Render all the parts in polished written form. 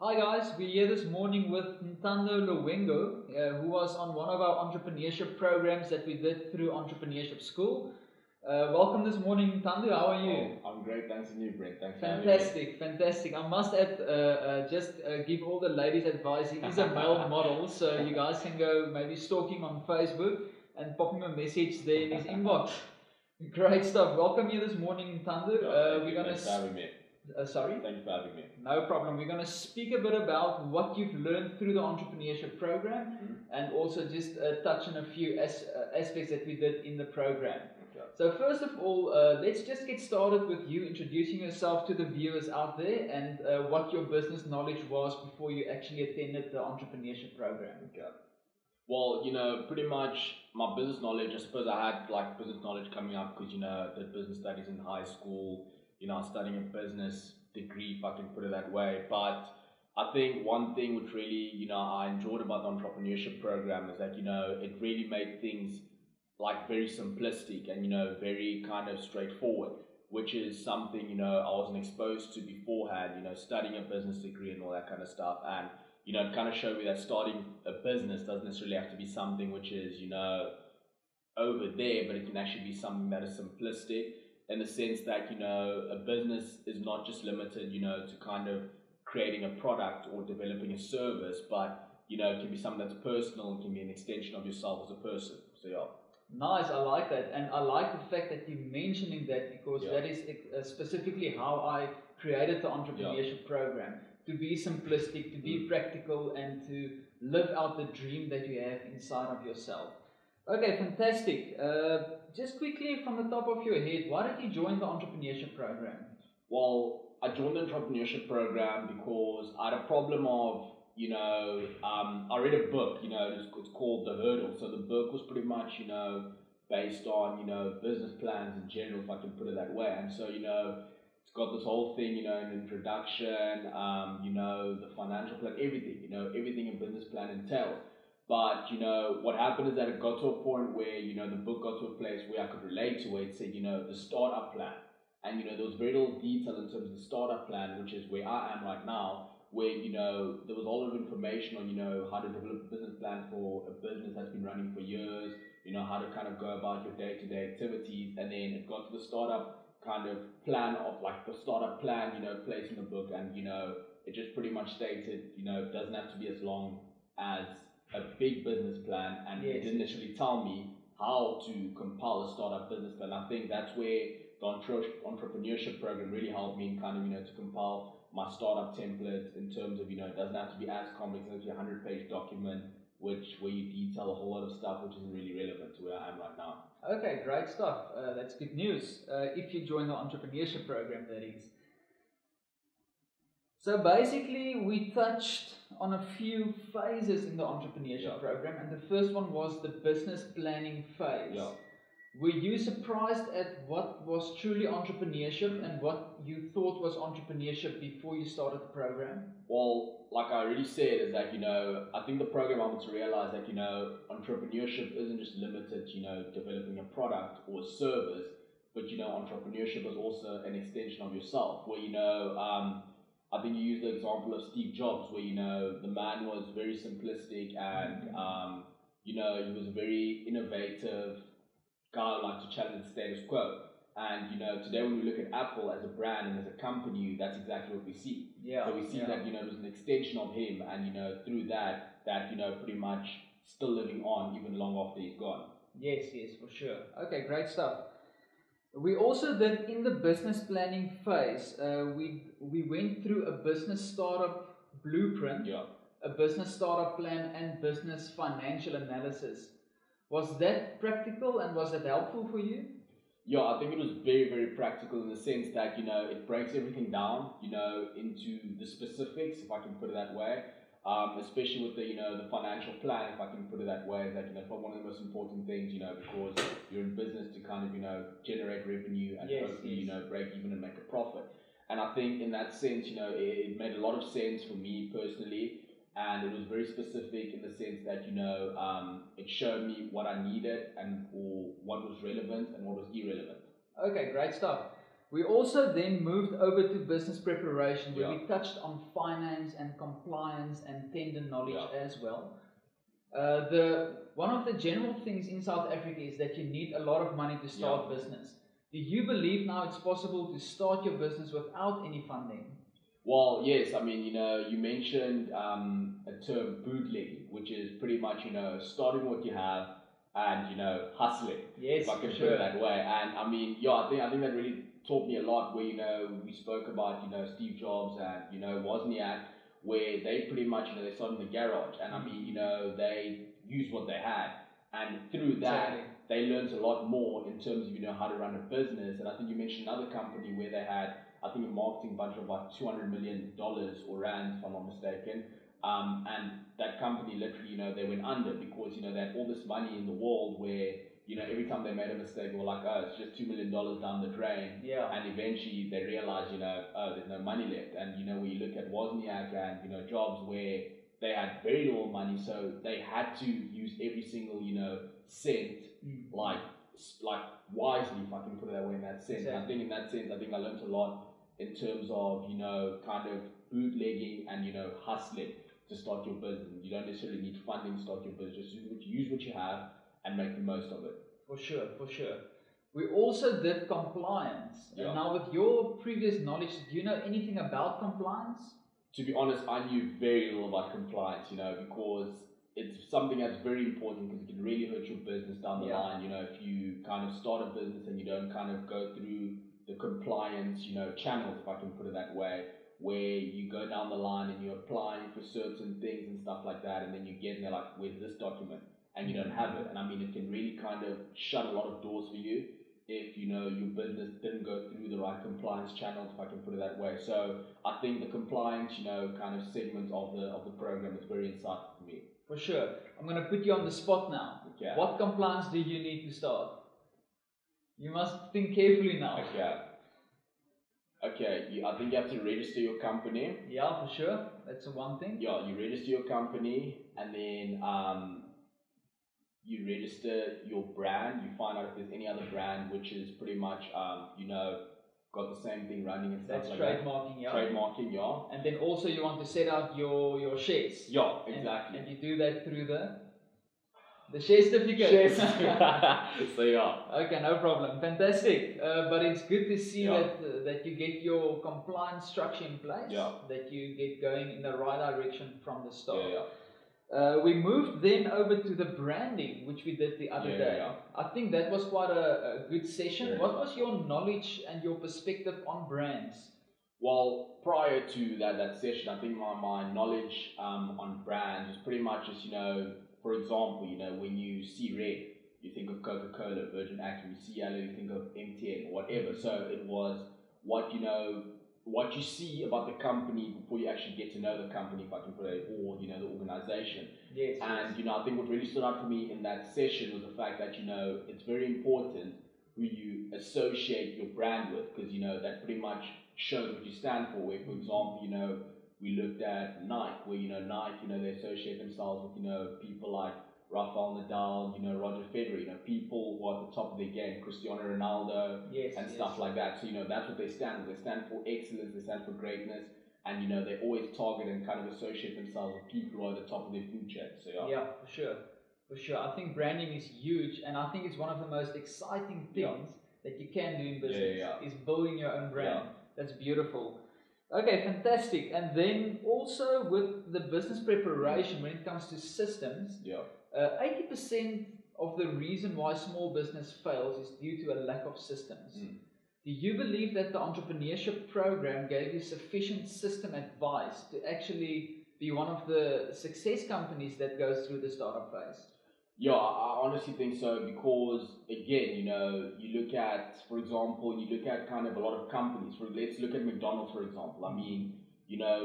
Hi guys, we're here this morning with Ntando Lurwenga, who was on one of our entrepreneurship programs that we did through Entrepreneurship School. Welcome this morning, Ntando. How are you? Oh, I'm great, thanks to you, Brent. Thanks Fantastic, fantastic. I must add, just give all the ladies advice. He is a male model, so you guys can go maybe stalk him on Facebook and pop him a message there in his inbox. Great stuff. Welcome here this morning, Ntando. Thanks for having me. Sorry? Thank you for having me. No problem. We're going to speak a bit about what you've learned through the entrepreneurship program and also just touch on a few aspects that we did in the program. Okay. So first of all, let's just get started with you introducing yourself to the viewers out there and what your business knowledge was before you actually attended the entrepreneurship program. Okay. Well, pretty much my business knowledge, I suppose I had like business knowledge coming up because, I did business studies in high school. I was studying a business degree, if I can put it that way. But I think one thing which really, I enjoyed about the entrepreneurship program is that, it really made things like very simplistic and, very kind of straightforward, which is something, I wasn't exposed to beforehand, studying a business degree and all that kind of stuff. And, it kind of showed me that starting a business doesn't necessarily have to be something which is, over there, but it can actually be something that is simplistic, in the sense that, a business is not just limited, to kind of creating a product or developing a service, but, it can be something that's personal, it can be an extension of yourself as a person. So, yeah. Nice, I like that. And I like the fact that you're mentioning that because that is specifically how I created the entrepreneurship program. To be simplistic, to be practical, and to live out the dream that you have inside of yourself. Okay, fantastic. Just quickly from the top of your head, why did you join the entrepreneurship program? Well, I joined the entrepreneurship program because I had a problem of, I read a book, it's called The Hurdle. So the book was pretty much, based on, business plans in general, if I can put it that way. And so, it's got this whole thing, an introduction, the financial plan, everything, everything a business plan entails. But, what happened is that it got to a point where, the book got to a place where I could relate to it. It said, the startup plan. And, there was very little detail in terms of the startup plan, which is where I am right now, where, there was a lot of information on, how to develop a business plan for a business that's been running for years, how to kind of go about your day-to-day activities. And then it got to the startup kind of plan of like the startup plan, placed in the book. And, it just pretty much stated, it doesn't have to be as long as a big business plan, and it didn't necessarily tell me how to compile a startup business plan. I think that's where the entrepreneurship program really helped me in kind of, to compile my startup template in terms of, it doesn't have to be as complex as a 100-page document, where you detail a whole lot of stuff which isn't really relevant to where I am right now. Okay, great stuff. That's good news. If you join the entrepreneurship program, that is. So basically, we touched on a few phases in the entrepreneurship program, and the first one was the business planning phase. Were you surprised at what was truly entrepreneurship and what you thought was entrepreneurship before you started the program? Well, like I already said, is that, I think the program helped me to realize that, entrepreneurship isn't just limited to, developing a product or a service, but, entrepreneurship is also an extension of yourself, where, I think you used the example of Steve Jobs, where, the man was very simplistic and, he was a very innovative guy who liked to challenge the status quo. And, today when we look at Apple as a brand and as a company, that's exactly what we see. So we see that, it was an extension of him, and, through that, pretty much still living on even long after he's gone. Yes, for sure. Okay, great stuff. We also did, in the business planning phase, we went through a business startup blueprint, a business startup plan, and business financial analysis. Was that practical and was that helpful for you? Yeah, I think it was very, very practical in the sense that, it breaks everything down, into the specifics, if I can put it that way. Especially with the financial plan, if I can put it that way, that, probably one of the most important things, because you're in business to kind of, generate revenue and hopefully, break even and make a profit. And I think in that sense, it made a lot of sense for me personally, and it was very specific in the sense that, it showed me what I needed or what was relevant and what was irrelevant. Okay, great stuff. We also then moved over to business preparation, where Yeah. we touched on finance and compliance and tender knowledge as well. One of the general things in South Africa is that you need a lot of money to start business. Do you believe now it's possible to start your business without any funding? Well, yes. I mean, you mentioned a term bootlegging, which is pretty much, starting what you have and, hustling. Yes, if I can for put sure. it that way. And I mean, I think that really taught me a lot. Where we spoke about Steve Jobs and Wozniak, where they pretty much they started in the garage, and I mean they used what they had, and through that they learned a lot more in terms of how to run a business. And I think you mentioned another company where they had, I think, a marketing budget of about $200 million or rands, if I'm not mistaken. And that company literally, they went under because, they had all this money in the world where, every time they made a mistake, they were like, oh, it's just $2 million down the drain. Yeah. And eventually they realized, oh, there's no money left. And, when you look at Wozniak and, Jobs, where they had very little money, so they had to use every single, cent, like wisely, if I can put it that way, in that sense. Exactly. I think in that sense, I learned a lot in terms of, kind of bootlegging and, hustling to start your business. You don't necessarily need funding to start your business. Just use what you have and make the most of it. For sure, for sure. We also did compliance. Yeah. And now with your previous knowledge, do you know anything about compliance? To be honest, I knew very little about compliance, because it's something that's very important, because it can really hurt your business down the line. If you kind of start a business and you don't kind of go through the compliance, channels, if I can put it that way, where you go down the line and you're applying for certain things and stuff like that, and then you get in there like, where's this document? And you don't have it. And I mean, it can really kind of shut a lot of doors for you if your business didn't go through the right compliance channels, if I can put it that way. So I think the compliance, kind of segment of the program is very insightful for me. For sure. I'm going to put you on the spot now. Okay. What compliance do you need to start? You must think carefully now. Okay. I think you have to register your company. Yeah, for sure. That's the one thing. Yeah, you register your company, and then you register your brand. You find out if there's any other brand which is pretty much got the same thing running and stuff. That's like trademarking, that. yeah. Trademarking, yeah. And then also you want to set out your shares. Yeah, exactly. And you do that through the share certificate. Share certificate. So yeah. Okay, no problem. Fantastic. But it's good to see that you get your compliance structure in place. Yeah. That you get going in the right direction from the start. Yeah. We moved then over to the branding, which we did the other day. Yeah. I think that was quite a good session. Very what was your knowledge and your perspective on brands? Well, prior to that session, I think my knowledge on brands was pretty much just, for example, when you see red, you think of Coca-Cola, Virgin Active. When you see yellow, you think of MTN or whatever. So it was what you see about the company before you actually get to know the company, if I can put it, or the organization. Yes. And I think what really stood out for me in that session was the fact that it's very important who you associate your brand with, because that pretty much shows what you stand for. Where, for example, we looked at Nike, where Nike, they associate themselves with people like Rafael Nadal, Roger Federer, people who are at the top of their game, Cristiano Ronaldo, and stuff like that. So that's what they stand for. They stand for excellence, they stand for greatness, and they always target and kind of associate themselves with people who are at the top of their food chain. So yeah, for sure. I think branding is huge, and I think it's one of the most exciting things that you can do in business is building your own brand. That's beautiful. Okay, fantastic. And then also with the business preparation, when it comes to systems, 80% of the reason why small business fails is due to a lack of systems. Do you believe that the Entrepreneurship Programme gave you sufficient system advice to actually be one of the success companies that goes through the startup phase? Yeah, I honestly think so, because again, you look at, for example, kind of a lot of companies. Let's look at McDonald's, for example. I mean,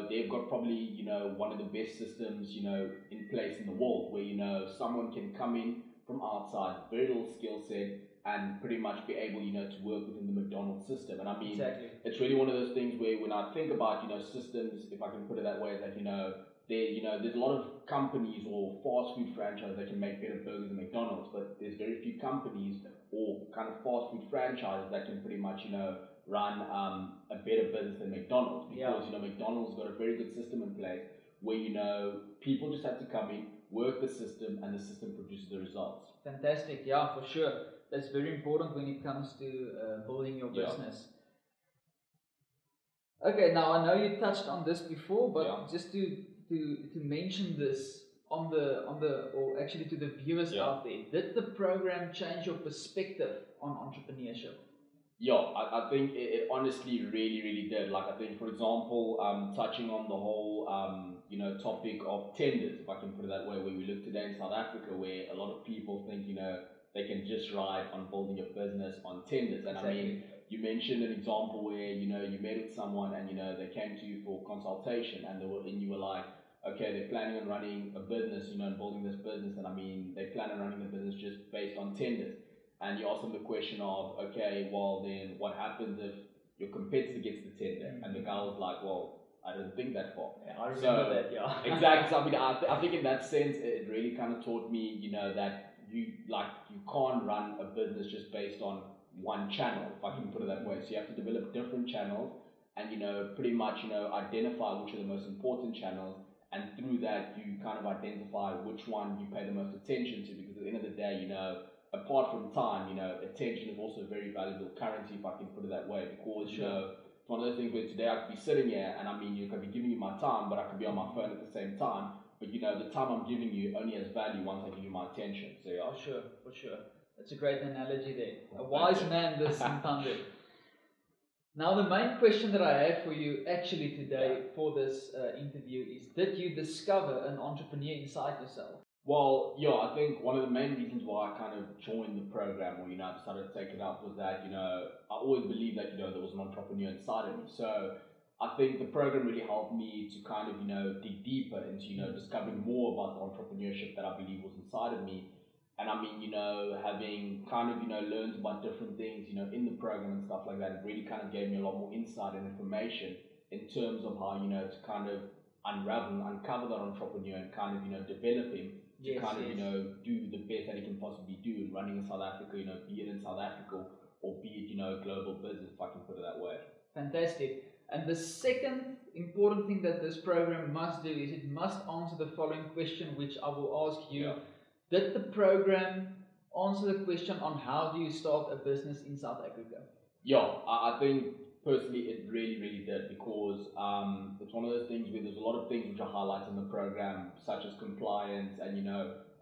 they've got probably, one of the best systems, in place in the world, where, someone can come in from outside, very little skill set, and pretty much be able, to work within the McDonald's system. And I mean, It's really one of those things where when I think about, systems, if I can put it that way, that, there's a lot of companies or fast food franchises that can make better burgers than McDonald's, but there's very few companies or kind of fast food franchises that can pretty much, run a better business than McDonald's, because McDonald's got a very good system in place where people just have to come in, work the system, and the system produces the results. Fantastic, yeah, for sure. That's very important when it comes to building your business. Okay, now I know you touched on this before, but just to mention this or actually to the viewers out there, did the program change your perspective on entrepreneurship? Yeah, I think it honestly really, really did. Like, I think, for example, touching on the whole, topic of tenders, if I can put it that way, where we look today in South Africa, where a lot of people think, they can just ride on building a business on tenders. And exactly. I mean, you mentioned an example where, you met with someone and, they came to you for consultation and you were like, okay, they're planning on running a business, and building this business. And I mean, they plan on running a business just based on tenders. And you ask them the question of, okay, well then what happens if your competitor gets the tender? And the guy was like, well, I didn't think that far. Yeah, I remember that, yeah. Exactly. So I mean, I think in that sense, it really kind of taught me, that you can't run a business just based on one channel, if I can put it that way. So you have to develop different channels and, pretty much, identify which are the most important channels. And through that, you kind of identify which one you pay the most attention to, because at the end of the day, apart from time, attention is also a very valuable currency, if I can put it that way, because, it's one of those things where today I could be sitting here and I mean, you could be giving you my time, but I could be on my phone at the same time. But, the time I'm giving you only has value once I give you my attention. So, yeah. For sure. That's a great analogy there. A wise man, this Ntando. Now, the main question that I have for you actually today for this interview is, did you discover an entrepreneur inside yourself? Well, yeah, I think one of the main reasons why I kind of joined the program, or, I decided to take it up, was that, I always believed that, there was an entrepreneur inside of me. So I think the program really helped me to kind of, dig deeper into, discovering more about the entrepreneurship that I believe was inside of me. And I mean, having kind of, learned about different things, in the program and stuff like that, it really kind of gave me a lot more insight and information in terms of how, to kind of unravel and uncover that entrepreneur and kind of, develop him to kind of, do the best that he can possibly do in running in South Africa, be it in South Africa or be it, a global business, if I can put it that way. Fantastic. And the second important thing that this program must do is it must answer the following question, which I will ask you. Did the program answer the question on how do you start a business in South Africa? Yeah, I think personally it really, really did, because it's one of those things where there's a lot of things which are highlighted in the program, such as compliance and,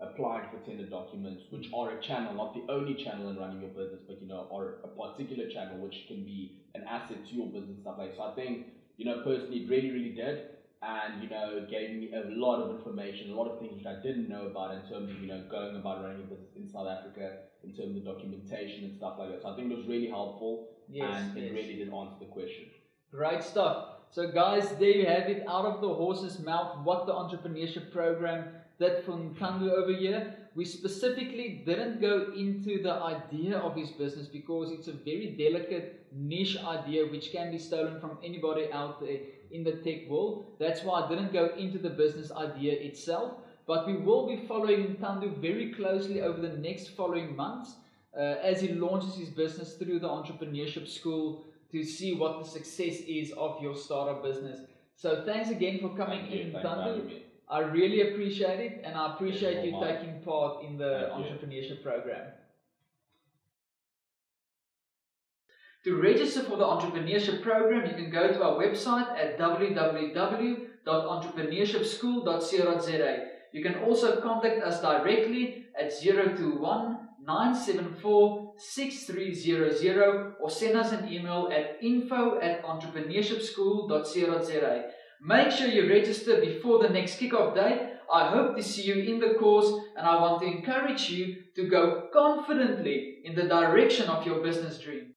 applying for tender documents, which are a channel, not the only channel in running your business, but, are a particular channel which can be an asset to your business, stuff like that. So I think, personally it really, really did. And, it gave me a lot of information, a lot of things which I didn't know about in terms of, going about running a business in South Africa, in terms of documentation and stuff like that. So I think it was really helpful, and it really did answer the question. Great stuff. So guys, there you have it, out of the horse's mouth, what the Entrepreneurship Program did for Ntando over here. We specifically didn't go into the idea of his business because it's a very delicate niche idea which can be stolen from anybody out there in the tech world. That's why I didn't go into the business idea itself, but we will be following Ntando very closely over the next following months as he launches his business through the Entrepreneurship School to see what the success is of your startup business. So thanks again for coming in, Ntando. I really appreciate it, and I appreciate you taking part in the Entrepreneurship Program. To register for the Entrepreneurship Program, you can go to our website at www.entrepreneurshipschool.co.za. You can also contact us directly at 021 974 6300 or send us an email at info@entrepreneurshipschool.co.za. Make sure you register before the next kickoff date. I hope to see you in the course, and I want to encourage you to go confidently in the direction of your business dream.